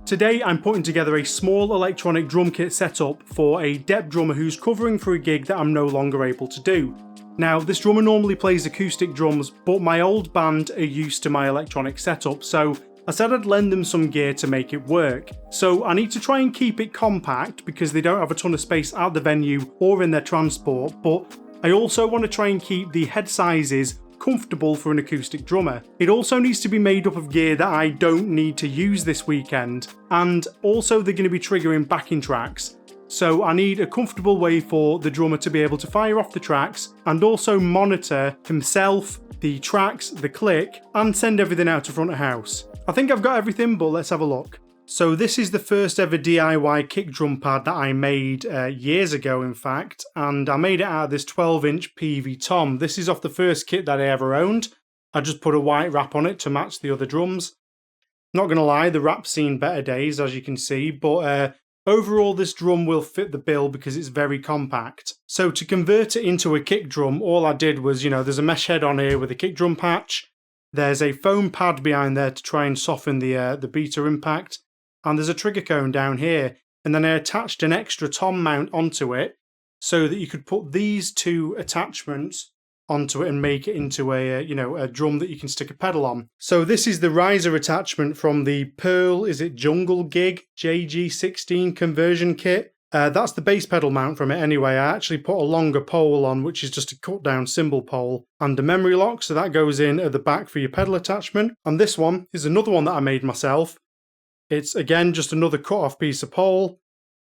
Today I'm putting together a small electronic drum kit setup for a dep drummer who's covering for a gig that I'm no longer able to do. Now, this drummer normally plays acoustic drums, but my old band are used to my electronic setup, so I said I'd lend them some gear to make it work. So I need to try and keep it compact because they don't have a ton of space at the venue or in their transport, but I also want to try and keep the head sizes comfortable for an acoustic drummer. It also needs to be made up of gear that I don't need to use this weekend, and also they're going to be triggering backing tracks. So I need a comfortable way for the drummer to be able to fire off the tracks and also monitor himself, the tracks, the click, and send everything out to front of house. I think I've got everything, but let's have a look. So this is the first ever DIY kick drum pad that I made years ago, in fact, and I made it out of this 12-inch PV tom. This is off the first kit that I ever owned. I just put a white wrap on it to match the other drums. Not going to lie, the wrap's seen better days, as you can see, but overall this drum will fit the bill because it's very compact. So to convert it into a kick drum, all I did was, there's a mesh head on here with a kick drum patch. There's a foam pad behind there to try and soften the beta impact. And there's a trigger cone down here, and then I attached an extra tom mount onto it so that you could put these two attachments onto it and make it into a drum that you can stick a pedal on. So this is the riser attachment from the Pearl, Jungle Gig JG16 conversion kit. That's the bass pedal mount from it anyway. I actually put a longer pole on, which is just a cut down cymbal pole, and a memory lock, so that goes in at the back for your pedal attachment. And this one is another one that I made myself. It's again just another cut off piece of pole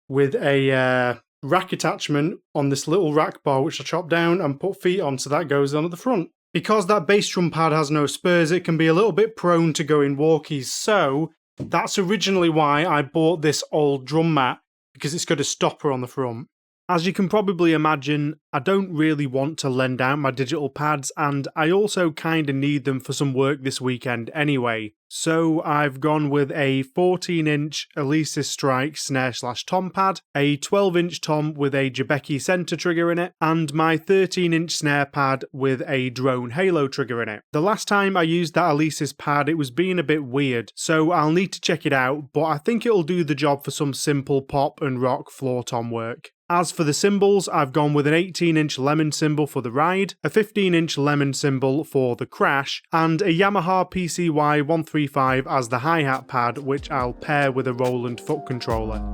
with a rack attachment on this little rack bar which I chopped down and put feet on, so that goes on at the front. Because that bass drum pad has no spurs, it can be a little bit prone to going walkies, so that's originally why I bought this old drum mat, because it's got a stopper on the front. As you can probably imagine, I don't really want to lend out my digital pads, and I also kinda need them for some work this weekend anyway. So I've gone with a 14-inch Alesis Strike snare/tom pad, a 12-inch tom with a Jabeki center trigger in it, and my 13-inch snare pad with a drone halo trigger in it. The last time I used that Alesis pad, it was being a bit weird, so I'll need to check it out, but I think it'll do the job for some simple pop and rock floor tom work. As for the cymbals, I've gone with an 18-inch lemon cymbal for the ride, a 15-inch lemon cymbal for the crash, and a Yamaha PCY 135 as the hi-hat pad, which I'll pair with a Roland foot controller.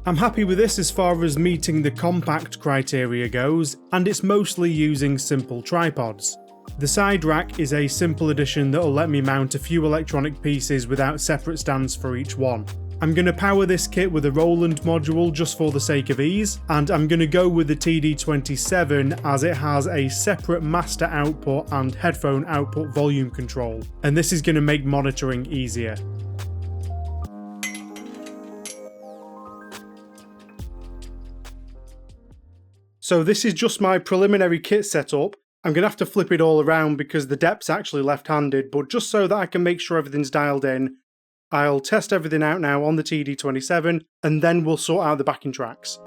I'm happy with this as far as meeting the compact criteria goes, and it's mostly using simple tripods. The side rack is a simple addition that'll let me mount a few electronic pieces without separate stands for each one. I'm going to power this kit with a Roland module just for the sake of ease, and I'm going to go with the TD27 as it has a separate master output and headphone output volume control, and this is going to make monitoring easier. So this is just my preliminary kit setup. I'm going to have to flip it all around because the dep's actually left-handed, but just so that I can make sure everything's dialed in, I'll test everything out now on the TD27 and then we'll sort out the backing tracks.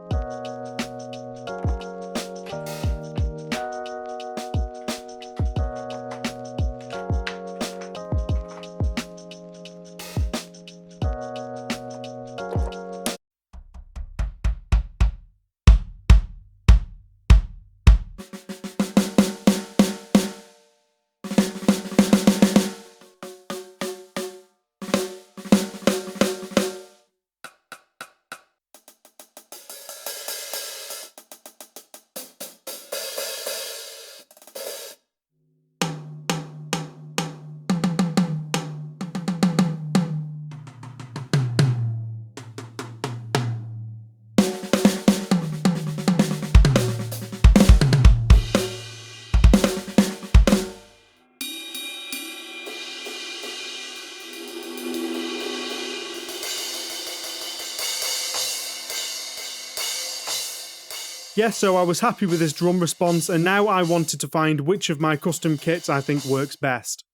Yeah, so I was happy with this drum response, and now I wanted to find which of my custom kits I think works best.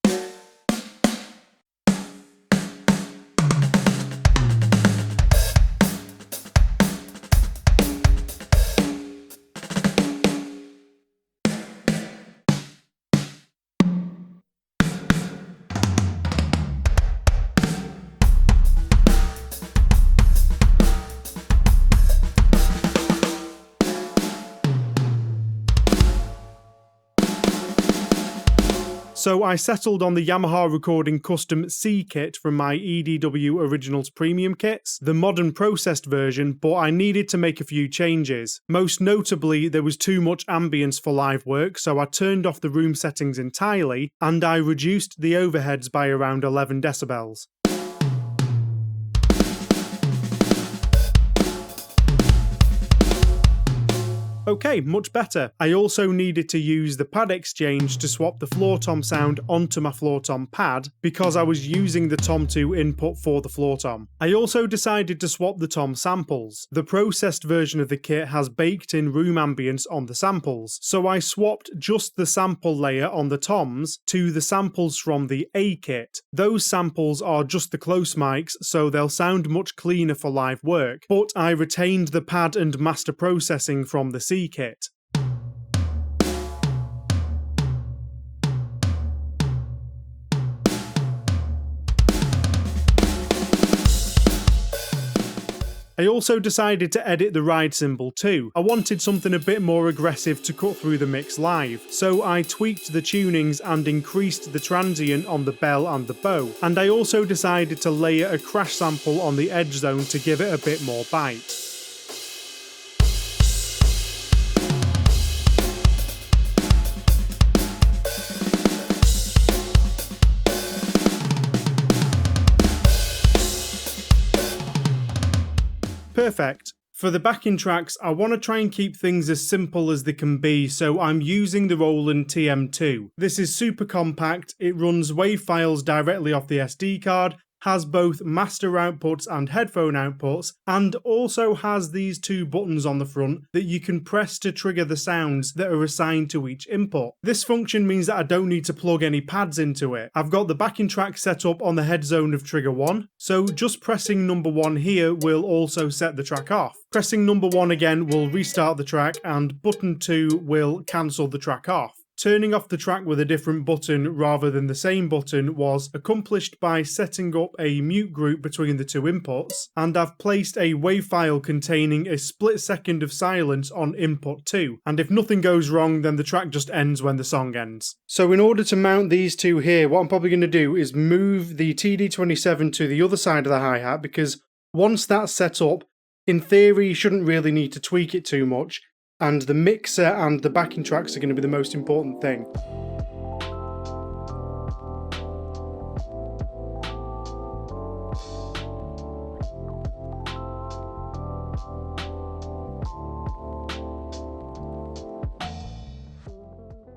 So I settled on the Yamaha Recording Custom C kit from my EDW Originals Premium kits, the modern processed version, but I needed to make a few changes. Most notably, there was too much ambience for live work, so I turned off the room settings entirely, and I reduced the overheads by around 11 decibels. Okay, much better. I also needed to use the pad exchange to swap the floor tom sound onto my floor tom pad because I was using the tom 2 input for the floor tom. I also decided to swap the tom samples. The processed version of the kit has baked in room ambience on the samples, so I swapped just the sample layer on the toms to the samples from the A kit. Those samples are just the close mics, so they'll sound much cleaner for live work, but I retained the pad and master processing from the C kit. I also decided to edit the ride cymbal too. I wanted something a bit more aggressive to cut through the mix live, so I tweaked the tunings and increased the transient on the bell and the bow, and I also decided to layer a crash sample on the edge zone to give it a bit more bite. Perfect. For the backing tracks, I want to try and keep things as simple as they can be, so I'm using the Roland TM2. This is super compact, it runs WAV files directly off the SD card, has both master outputs and headphone outputs, and also has these two buttons on the front that you can press to trigger the sounds that are assigned to each input. This function means that I don't need to plug any pads into it. I've got the backing track set up on the head zone of trigger 1, so just pressing number 1 here will also set the track off. Pressing number 1 again will restart the track, and button 2 will cancel the track off. Turning off the track with a different button rather than the same button was accomplished by setting up a mute group between the two inputs, and I've placed a WAV file containing a split second of silence on input 2, and if nothing goes wrong then the track just ends when the song ends. So in order to mount these two here, what I'm probably going to do is move the TD27 to the other side of the hi-hat, because once that's set up, in theory you shouldn't really need to tweak it too much, and the mixer and the backing tracks are going to be the most important thing.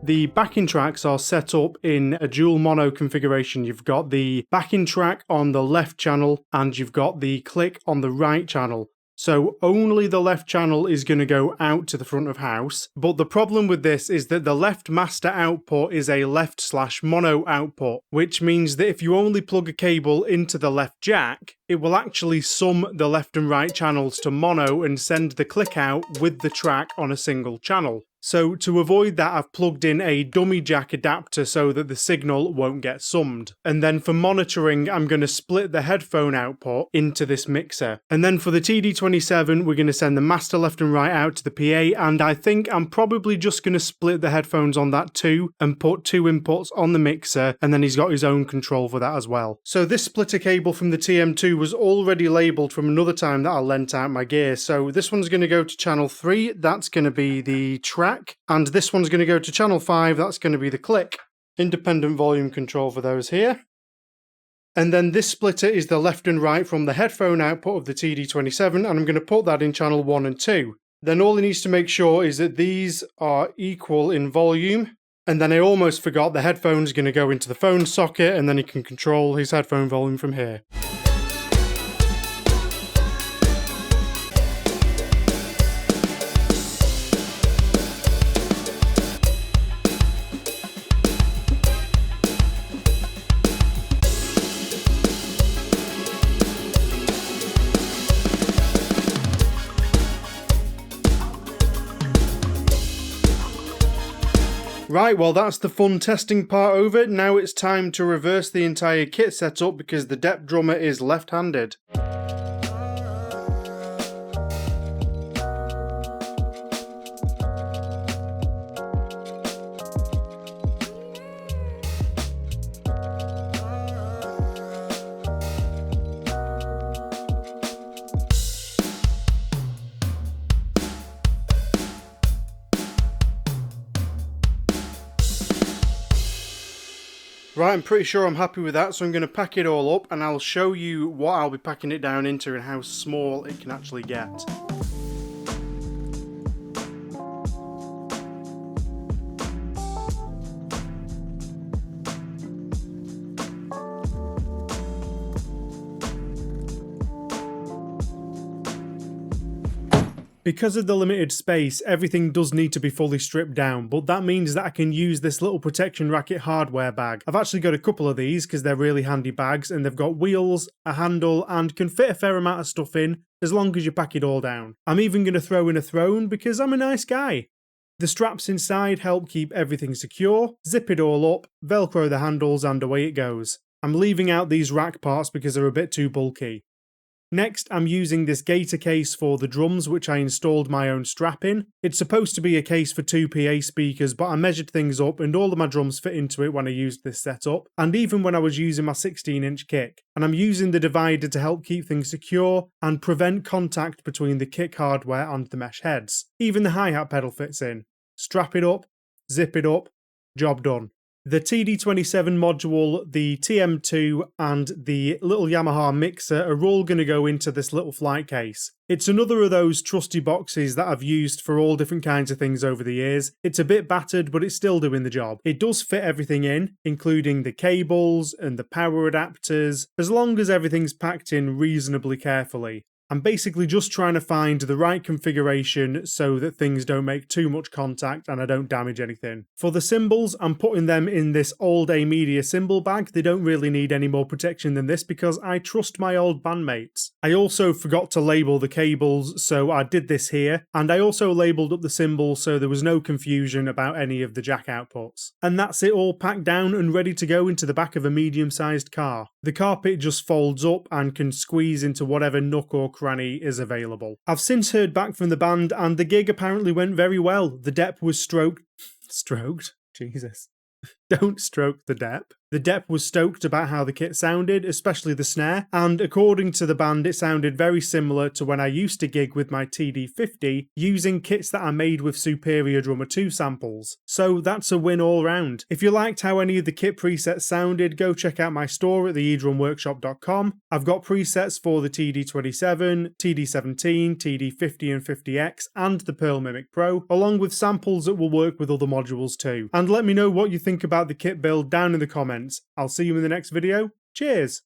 The backing tracks are set up in a dual mono configuration. You've got the backing track on the left channel and you've got the click on the right channel. So only the left channel is going to go out to the front of house, but the problem with this is that the left master output is a left/mono output, which means that if you only plug a cable into the left jack, it will actually sum the left and right channels to mono and send the click out with the track on a single channel. So to avoid that, I've plugged in a dummy jack adapter so that the signal won't get summed. And then for monitoring, I'm going to split the headphone output into this mixer. And then for the TD27, we're going to send the master left and right out to the PA, and I think I'm probably just going to split the headphones on that too and put two inputs on the mixer, and then he's got his own control for that as well. So this splitter cable from the TM2 was already labelled from another time that I lent out my gear. So this one's going to go to channel 3, that's going to be the track. And this one's going to go to channel 5, that's going to be the click. Independent volume control for those here. And then this splitter is the left and right from the headphone output of the TD27, and I'm going to put that in channel 1 and 2. Then all he needs to make sure is that these are equal in volume. And then I almost forgot the headphone's going to go into the phone socket, and then he can control his headphone volume from here. Right, well that's the fun testing part over. Now it's time to reverse the entire kit setup because the depth drummer is left-handed. Right, I'm pretty sure I'm happy with that, so I'm going to pack it all up and I'll show you what I'll be packing it down into and how small it can actually get. Because of the limited space, everything does need to be fully stripped down, but that means that I can use this little protection racket hardware bag. I've actually got a couple of these because they're really handy bags and they've got wheels, a handle, and can fit a fair amount of stuff in as long as you pack it all down. I'm even going to throw in a throne because I'm a nice guy. The straps inside help keep everything secure, zip it all up, velcro the handles, and away it goes. I'm leaving out these rack parts because they're a bit too bulky. Next, I'm using this gator case for the drums, which I installed my own strap in. It's supposed to be a case for 2 PA speakers, but I measured things up and all of my drums fit into it when I used this setup, and even when I was using my 16-inch kick. And I'm using the divider to help keep things secure and prevent contact between the kick hardware and the mesh heads. Even the hi-hat pedal fits in. Strap it up, zip it up, job done. The TD27 module, the TM2 and the little Yamaha mixer are all going to go into this little flight case. It's another of those trusty boxes that I've used for all different kinds of things over the years. It's a bit battered, but it's still doing the job. It does fit everything in, including the cables and the power adapters, as long as everything's packed in reasonably carefully. I'm basically just trying to find the right configuration so that things don't make too much contact and I don't damage anything. For the cymbals, I'm putting them in this old A-Media cymbal bag. They don't really need any more protection than this because I trust my old bandmates. I also forgot to label the cables, so I did this here, and I also labelled up the cymbals so there was no confusion about any of the jack outputs. And that's it all packed down and ready to go into the back of a medium-sized car. The carpet just folds up and can squeeze into whatever nook or cranny is available. I've since heard back from the band and the gig apparently went very well. The dep was stroked? Jesus. Don't stroke the dep. The dep was stoked about how the kit sounded, especially the snare, and according to the band it sounded very similar to when I used to gig with my TD50 using kits that I made with Superior Drummer 2 samples. So that's a win all round. If you liked how any of the kit presets sounded, go check out my store at the eDrumworkshop.com. I've got presets for the TD27, TD17, TD50 and 50X, and the Pearl Mimic Pro, along with samples that will work with other modules too. And let me know what you think about the kit build down in the comments. I'll see you in the next video. Cheers!